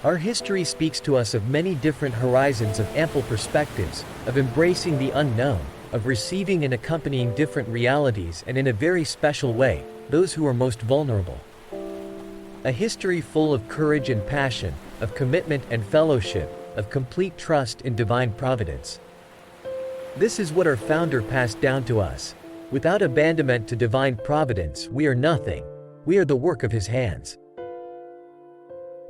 Our history speaks to us of many different horizons of ample perspectives, of embracing the unknown, of receiving and accompanying different realities, and in a very special way, those who are most vulnerable. A history full of courage and passion, of commitment and fellowship, of complete trust in divine providence. This is what our founder passed down to us. Without abandonment to divine providence, we are nothing. We are the work of his hands.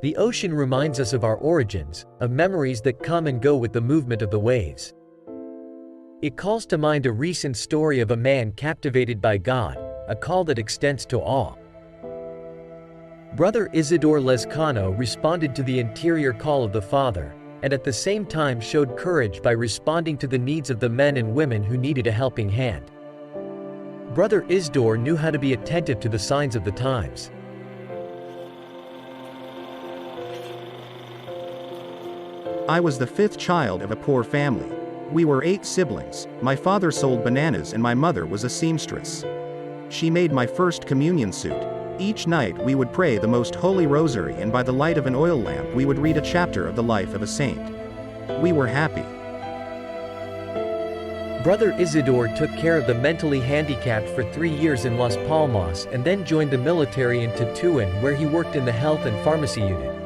The ocean reminds us of our origins, of memories that come and go with the movement of the waves. It calls to mind a recent story of a man captivated by God, a call that extends to all. Brother Isidore Lescano responded to the interior call of the Father, and at the same time showed courage by responding to the needs of the men and women who needed a helping hand. Brother Isidore knew how to be attentive to the signs of the times. I was the fifth child of a poor family. We were 8 siblings. My father sold bananas and my mother was a seamstress. She made my first communion suit. Each night we would pray the most holy rosary, and by the light of an oil lamp we would read a chapter of the life of a saint. We were happy. Brother Isidore took care of the mentally handicapped for 3 years in Las Palmas and then joined the military in Tetuan, where he worked in the health and pharmacy unit.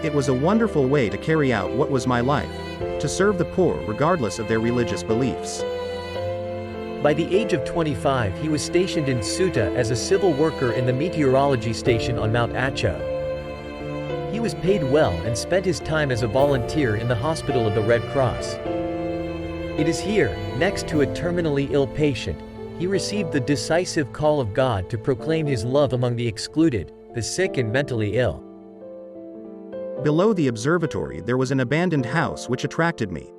It was a wonderful way to carry out what was my life, to serve the poor regardless of their religious beliefs. By the age of 25 he was stationed in Ceuta as a civil worker in the meteorology station on Mount Acho. He was paid well and spent his time as a volunteer in the hospital of the Red Cross. It is here, next to a terminally ill patient, he received the decisive call of God to proclaim his love among the excluded, the sick and mentally ill. Below the observatory there was an abandoned house which attracted me.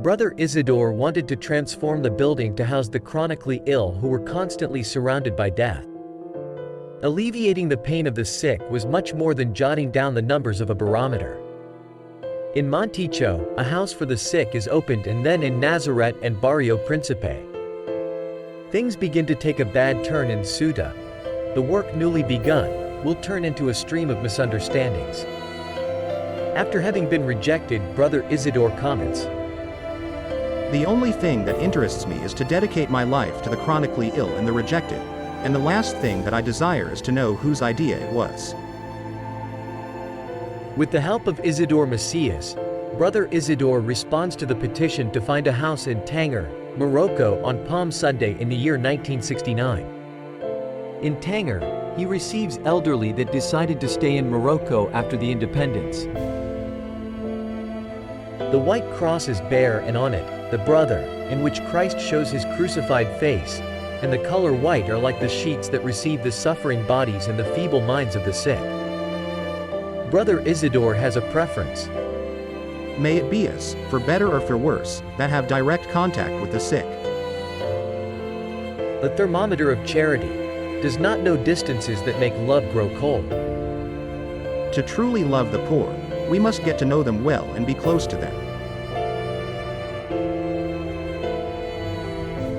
Brother Isidore wanted to transform the building to house the chronically ill who were constantly surrounded by death. Alleviating the pain of the sick was much more than jotting down the numbers of a barometer. In Monticho, a house for the sick is opened, and then in Nazaret and Barrio Principe. Things begin to take a bad turn in Ceuta. The work newly begun will turn into a stream of misunderstandings. After having been rejected, Brother Isidore comments, "The only thing that interests me is to dedicate my life to the chronically ill and the rejected, and the last thing that I desire is to know whose idea it was." With the help of Isidore Macias, Brother Isidore responds to the petition to find a house in Tanger, Morocco on Palm Sunday in the year 1969. In Tanger, he receives elderly that decided to stay in Morocco after the independence. The white cross is bare, and on it, the brother, in which Christ shows his crucified face, and the color white are like the sheets that receive the suffering bodies and the feeble minds of the sick. Brother Isidore has a preference. May it be us, for better or for worse, that have direct contact with the sick. The thermometer of charity does not know distances that make love grow cold. To truly love the poor, we must get to know them well and be close to them.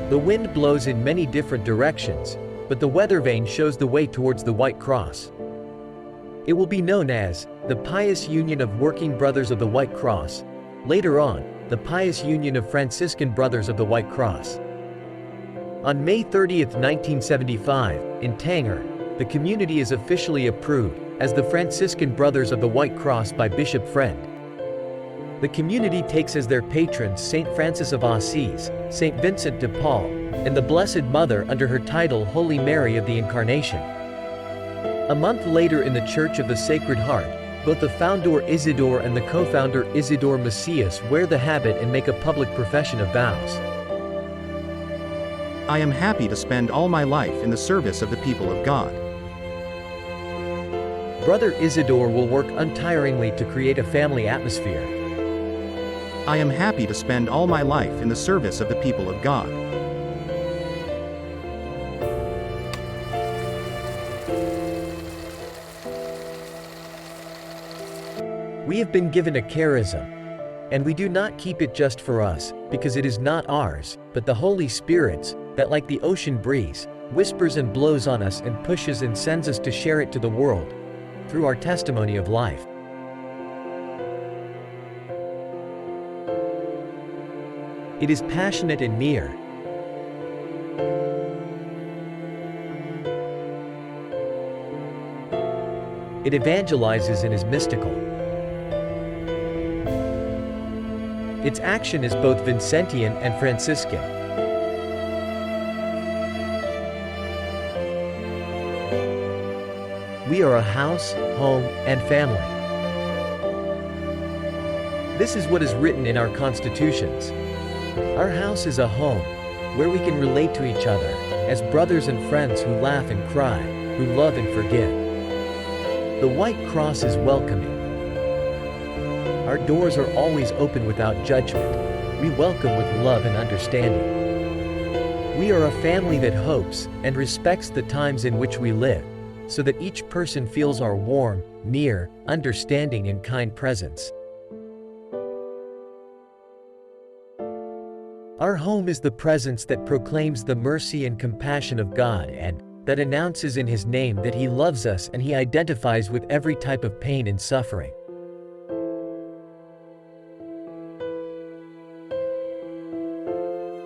The wind blows in many different directions, but the weather vane shows the way towards the White Cross. It will be known as the Pious Union of Working Brothers of the White Cross, later on, the Pious Union of Franciscan Brothers of the White Cross. On May 30, 1975, in Tanger, the community is officially approved as the Franciscan Brothers of the White Cross by Bishop Friend. The community takes as their patrons St. Francis of Assisi, St. Vincent de Paul, and the Blessed Mother under her title Holy Mary of the Incarnation. A month later, in the Church of the Sacred Heart, both the founder Isidore and the co-founder Isidore Macias wear the habit and make a public profession of vows. I am happy to spend all my life in the service of the people of God. Brother Isidore will work untiringly to create a family atmosphere. I am happy to spend all my life in the service of the people of God. We have been given a charism, and we do not keep it just for us, because it is not ours, but the Holy Spirit's, that like the ocean breeze, whispers and blows on us and pushes and sends us to share it to the world. through our testimony of life. It is passionate and near. It evangelizes and is mystical. Its action is both Vincentian and Franciscan. We are a house, home, and family. This is what is written in our constitutions. Our house is a home, where we can relate to each other, as brothers and friends who laugh and cry, who love and forgive. The White Cross is welcoming. Our doors are always open without judgment. We welcome with love and understanding. We are a family that hopes and respects the times in which we live, so that each person feels our warm, near, understanding and kind presence. Our home is the presence that proclaims the mercy and compassion of God and that announces in His name that He loves us and He identifies with every type of pain and suffering.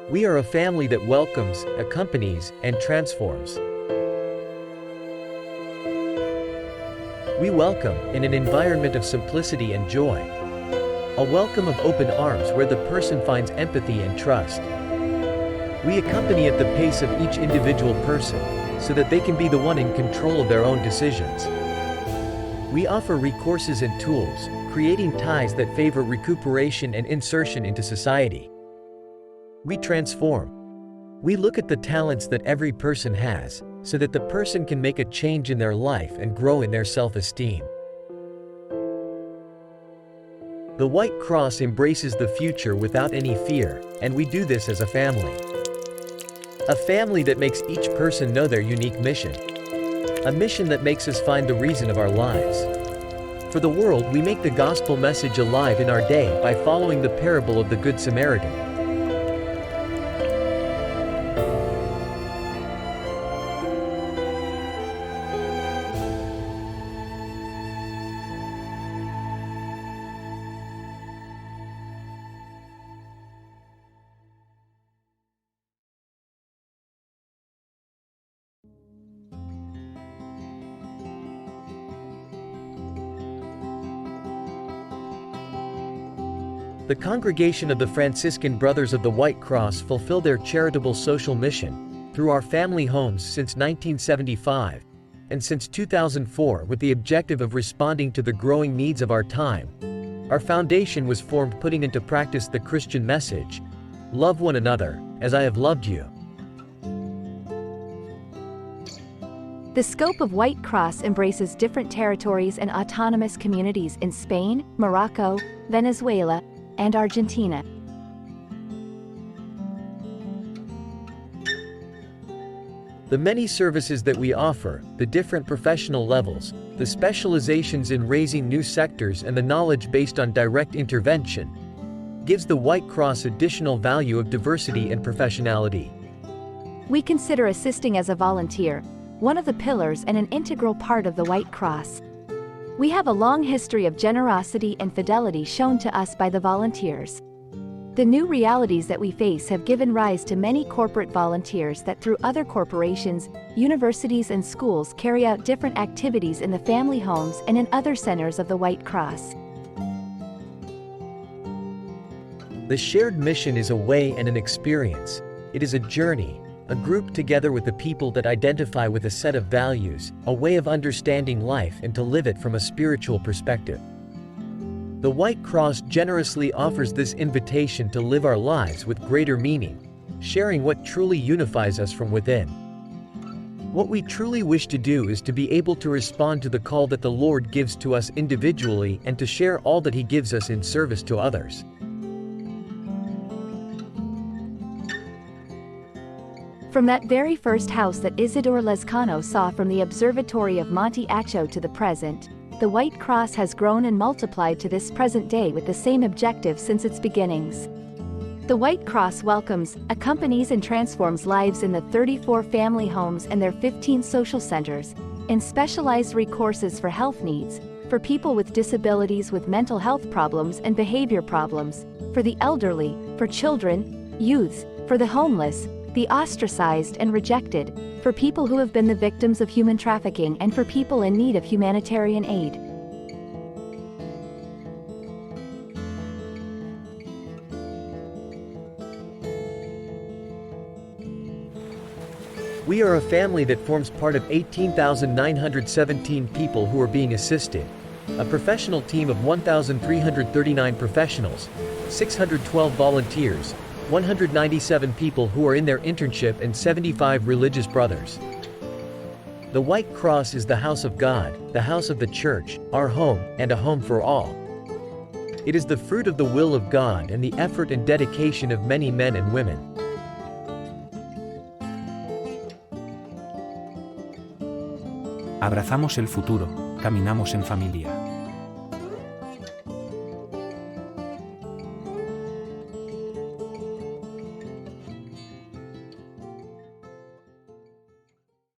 We are a family that welcomes, accompanies, and transforms. We welcome in an environment of simplicity and joy. A welcome of open arms where the person finds empathy and trust. We accompany at the pace of each individual person, so that they can be the one in control of their own decisions. We offer recourses and tools, creating ties that favor recuperation and insertion into society. We transform. We look at the talents that every person has, so that the person can make a change in their life and grow in their self-esteem. The White Cross embraces the future without any fear, and we do this as a family. A family that makes each person know their unique mission. A mission that makes us find the reason of our lives. For the world, we make the gospel message alive in our day by following the parable of the Good Samaritan. The Congregation of the Franciscan Brothers of the White Cross fulfill their charitable social mission through our family homes since 1975 and since 2004 with the objective of responding to the growing needs of our time. Our foundation was formed putting into practice the Christian message, "Love one another, as I have loved you." The scope of White Cross embraces different territories and autonomous communities in Spain, Morocco, Venezuela, and Argentina. The many services that we offer, the different professional levels, the specializations in raising new sectors and the knowledge based on direct intervention, gives the White Cross additional value of diversity and professionality. We consider assisting as a volunteer one of the pillars and an integral part of the White Cross. We have a long history of generosity and fidelity shown to us by the volunteers. The new realities that we face have given rise to many corporate volunteers that through other corporations, universities and schools carry out different activities in the family homes and in other centers of the White Cross. The shared mission is a way and an experience. It is a journey, a group together with the people that identify with a set of values, a way of understanding life and to live it from a spiritual perspective. The White Cross generously offers this invitation to live our lives with greater meaning, sharing what truly unifies us from within. What we truly wish to do is to be able to respond to the call that the Lord gives to us individually and to share all that He gives us in service to others. From that very first house that Isidore Lescano saw from the observatory of Monte Acho to the present, the White Cross has grown and multiplied to this present day with the same objective since its beginnings. The White Cross welcomes, accompanies and transforms lives in the 34 family homes and their 15 social centers, in specialized recourses for health needs, for people with disabilities with mental health problems and behavior problems, for the elderly, for children, youths, for the homeless, the ostracized and rejected, for people who have been the victims of human trafficking and for people in need of humanitarian aid. We are a family that forms part of 18,917 people who are being assisted, a professional team of 1,339 professionals, 612 volunteers, 197 people who are in their internship and 75 religious brothers. The White Cross is the house of God, the house of the church, our home, and a home for all. It is the fruit of the will of God and the effort and dedication of many men and women. Abrazamos el futuro, caminamos en familia.